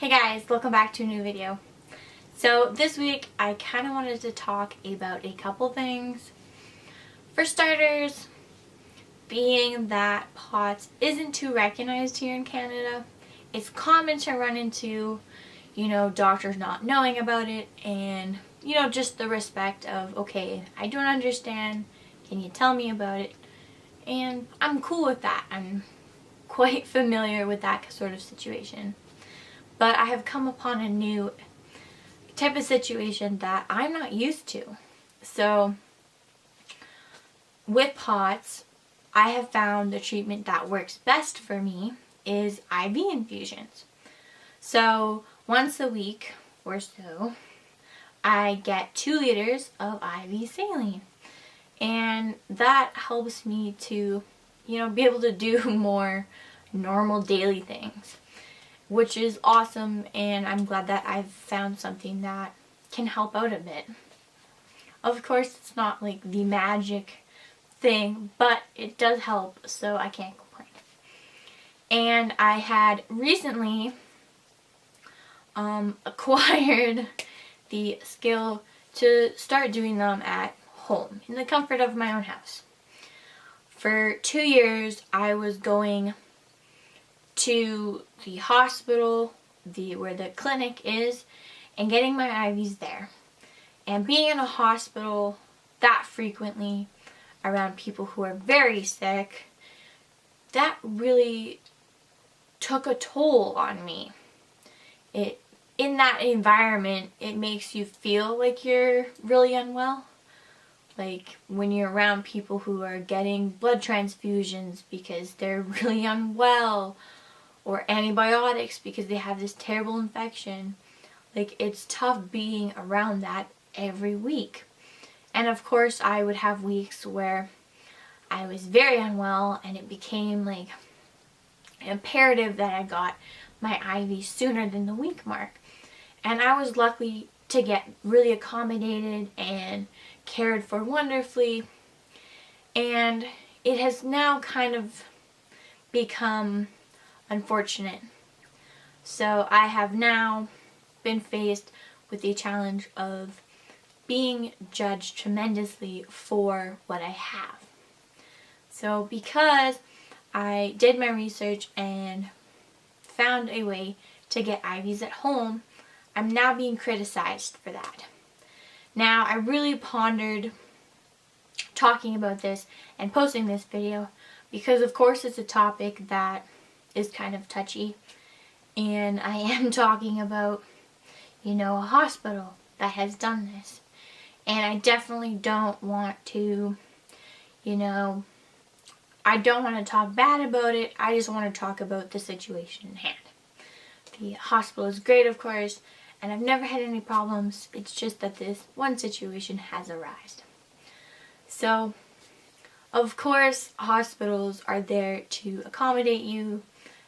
Hey guys, welcome back to a new video. So this week I kind of wanted to talk about a couple things. For starters, being that POTS isn't too recognized here in Canada, it's common to run into, doctors not knowing about it and, just the respect of, okay, I don't understand, can you tell me about it? And I'm cool with that. I'm quite familiar with that sort of situation. But I have come upon a new type of situation that I'm not used to. So with POTS, I have found the treatment that works best for me is IV infusions. So once a week or so, I get 2 liters of IV saline. And that helps me to, be able to do more normal daily things, which is awesome, and I'm glad that I've found something that can help out a bit. Of course, it's not like the magic thing, but it does help, so I can't complain. And I had recently acquired the skill to start doing them at home, in the comfort of my own house. For 2 years, I was going to the hospital, where the clinic is, and getting my IVs there. And being in a hospital that frequently around people who are very sick, that really took a toll on me. In that environment, it makes you feel like you're really unwell. Like when you're around people who are getting blood transfusions because they're really unwell, or antibiotics because they have this terrible infection. Like, it's tough being around that every week. And of course, I would have weeks where I was very unwell and it became like imperative that I got my IV sooner than the week mark. And I was lucky to get really accommodated and cared for wonderfully. And it has now kind of become unfortunate. So I have now been faced with the challenge of being judged tremendously for what I have. So because I did my research and found a way to get IVs at home, I'm now being criticized for that. Now, I really pondered talking about this and posting this video because, of course, it's a topic that is kind of touchy, and I am talking about, a hospital that has done this, and I definitely don't want to, I don't want to talk bad about it. I just want to talk about the situation in hand. The hospital is great, of course, and I've never had any problems. It's just that this one situation has arisen. So, of course, hospitals are there to accommodate you,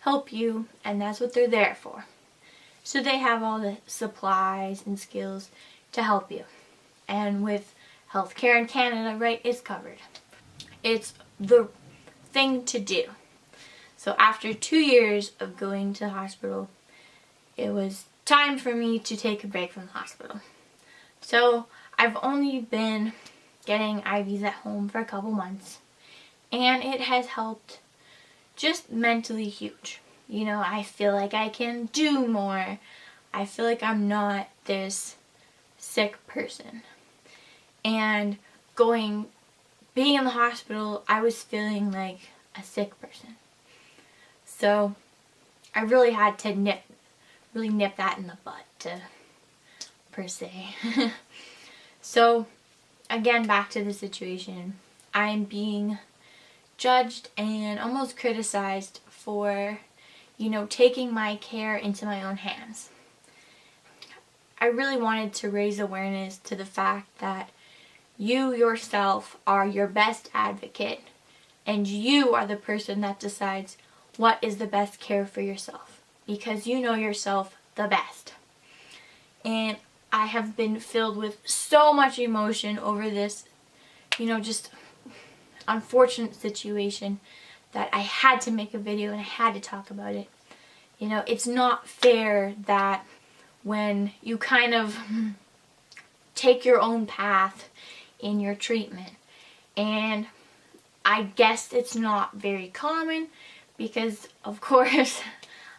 help you, and that's what they're there for. So they have all the supplies and skills to help you. And with healthcare in Canada, right, it's covered. It's the thing to do. So after 2 years of going to the hospital, it was time for me to take a break from the hospital. So I've only been getting IVs at home for a couple months, and it has helped just mentally huge. I feel like I can do more. I feel like I'm not this sick person. And being in the hospital, I was feeling like a sick person. So I really had to nip that in the bud, per se. So again, back to the situation. I'm being judged and almost criticized for, taking my care into my own hands. I really wanted to raise awareness to the fact that you yourself are your best advocate, and you are the person that decides what is the best care for yourself, because you know yourself the best. And I have been filled with so much emotion over this, just unfortunate situation that I had to make a video and I had to talk about it. It's not fair that when you kind of take your own path in your treatment. And I guess it's not very common because, of course,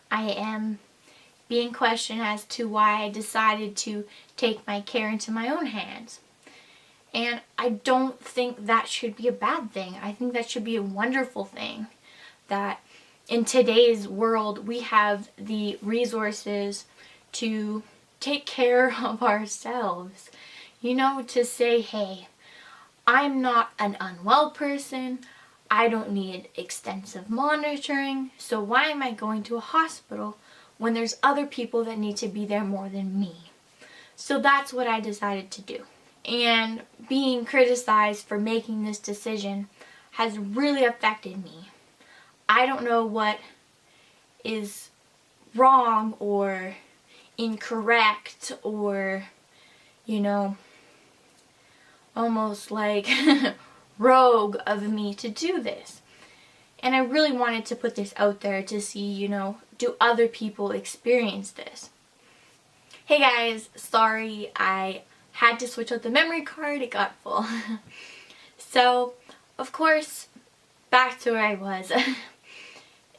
I am being questioned as to why I decided to take my care into my own hands. And I don't think that should be a bad thing. I think that should be a wonderful thing. That in today's world, we have the resources to take care of ourselves. To say, hey, I'm not an unwell person. I don't need extensive monitoring. So why am I going to a hospital when there's other people that need to be there more than me? So that's what I decided to do. And being criticized for making this decision has really affected me. I don't know what is wrong or incorrect or, almost like rogue of me to do this. And I really wanted to put this out there to see, do other people experience this? Hey guys, sorry, I had to switch out the memory card, it got full. So, of course, back to where I was.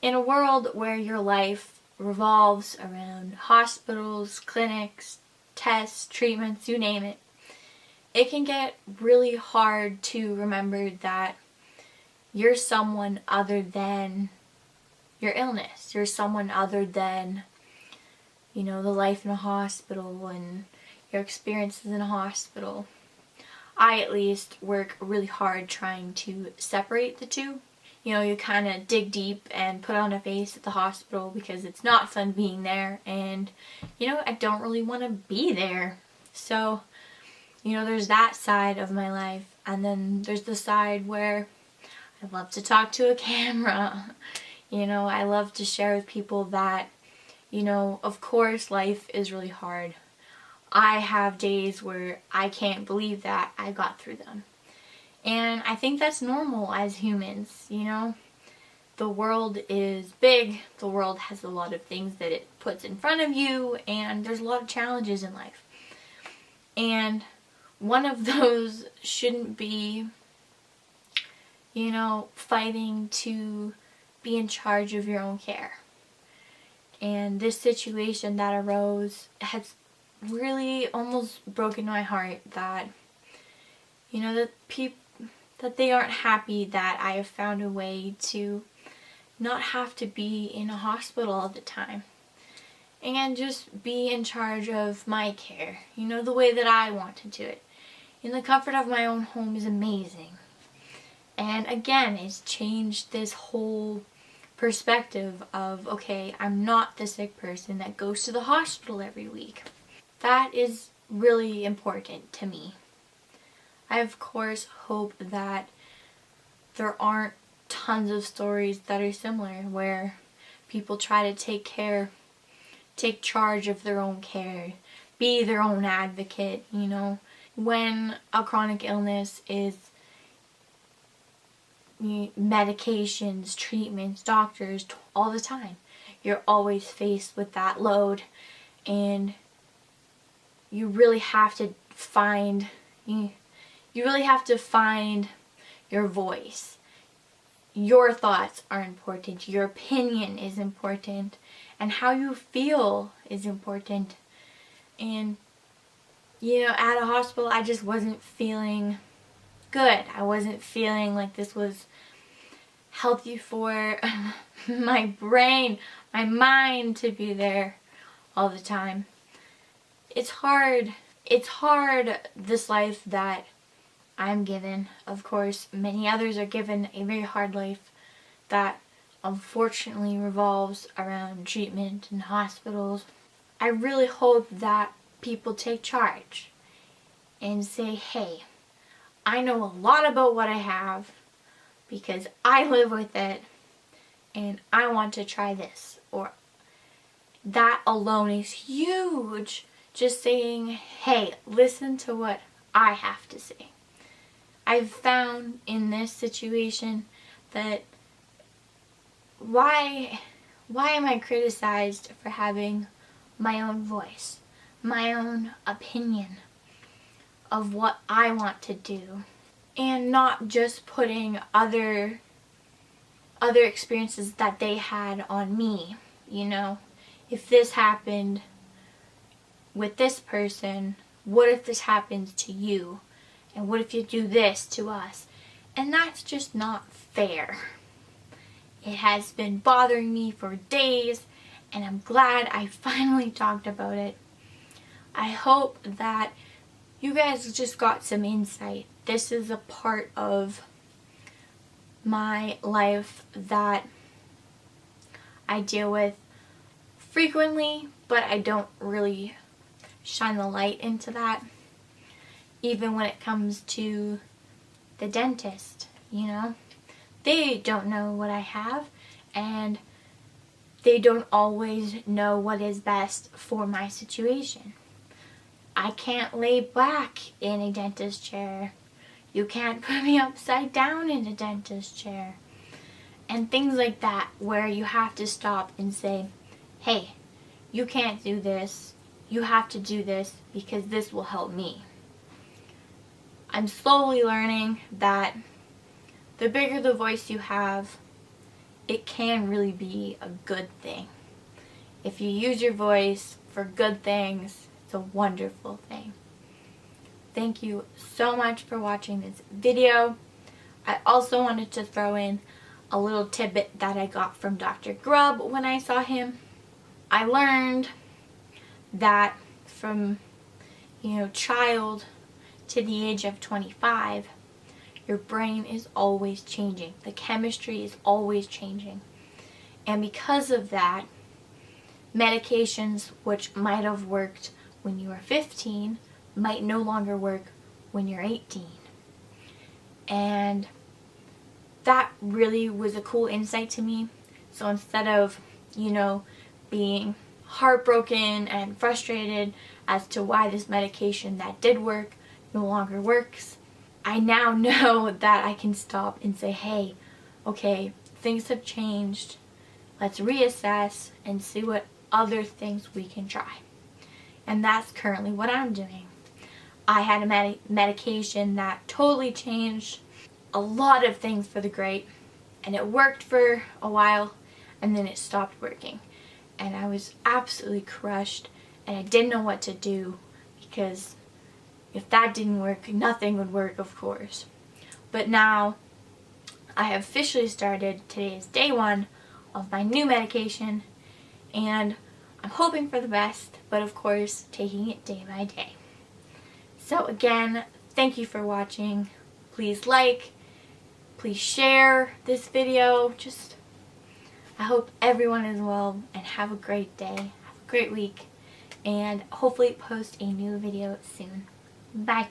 In a world where your life revolves around hospitals, clinics, tests, treatments, you name it, it can get really hard to remember that you're someone other than your illness. You're someone other than, the life in a hospital and your experiences in a hospital. I, at least, work really hard trying to separate the two. You kind of dig deep and put on a face at the hospital because it's not fun being there, and, I don't really want to be there. So, there's that side of my life, and then there's the side where I love to talk to a camera. I love to share with people that, of course life is really hard. I have days where I can't believe that I got through them. And I think that's normal as humans, The world is big, the world has a lot of things that it puts in front of you, and there's a lot of challenges in life. And one of those shouldn't be, fighting to be in charge of your own care. And this situation that arose has really almost broken my heart that, that they aren't happy that I have found a way to not have to be in a hospital all the time. And just be in charge of my care, the way that I want to do it. In the comfort of my own home is amazing. And again, it's changed this whole perspective of, okay, I'm not the sick person that goes to the hospital every week. That is really important to me. I, of course, hope that there aren't tons of stories that are similar where people try to take charge of their own care, be their own advocate, When a chronic illness is medications, treatments, doctors, all the time. You're always faced with that load, and you really have to find your voice. Your thoughts are important. Your opinion is important. And how you feel is important. And, at a hospital, I just wasn't feeling good. I wasn't feeling like this was healthy for my brain, my mind to be there all the time. It's hard. It's hard, this life that I'm given. Of course, many others are given a very hard life that unfortunately revolves around treatment and hospitals. I really hope that people take charge and say, hey, I know a lot about what I have because I live with it and I want to try this. Or that alone is huge. Just saying, hey, listen to what I have to say. I've found in this situation that why why am I criticized for having my own voice, my own opinion of what I want to do, and not just putting other experiences that they had on me, you know? If this happened with this person, what if this happens to you? And what if you do this to us? And that's just not fair. It has been bothering me for days, and I'm glad I finally talked about it. I hope that you guys just got some insight. This is a part of my life that I deal with frequently, but I don't really shine the light into that. Even when it comes to the dentist, you know? They don't know what I have, and they don't always know what is best for my situation. I can't lay back in a dentist chair. You can't put me upside down in a dentist chair. And things like that, where you have to stop and say, hey, you can't do this. You have to do this because this will help me. I'm slowly learning that the bigger the voice you have, it can really be a good thing. If you use your voice for good things, it's a wonderful thing. Thank you so much for watching this video. I also wanted to throw in a little tidbit that I got from Dr. Grubb when I saw him. I learned that from, child to the age of 25, your brain is always changing. The chemistry is always changing. And because of that, medications which might have worked when you were 15 might no longer work when you're 18. And that really was a cool insight to me. So instead of, being heartbroken and frustrated as to why this medication that did work no longer works, I now know that I can stop and say, hey, okay, things have changed. Let's reassess and see what other things we can try. And that's currently what I'm doing. I had a medication that totally changed a lot of things for the great, and it worked for a while, and then it stopped working. And I was absolutely crushed, and I didn't know what to do, because if that didn't work, nothing would work, of course. But now, I have officially started. Today is day 1 of my new medication, and I'm hoping for the best, but of course, taking it day by day. So again, thank you for watching. Please like, please share this video. I hope everyone is well, and have a great day, have a great week, and hopefully post a new video soon. Bye.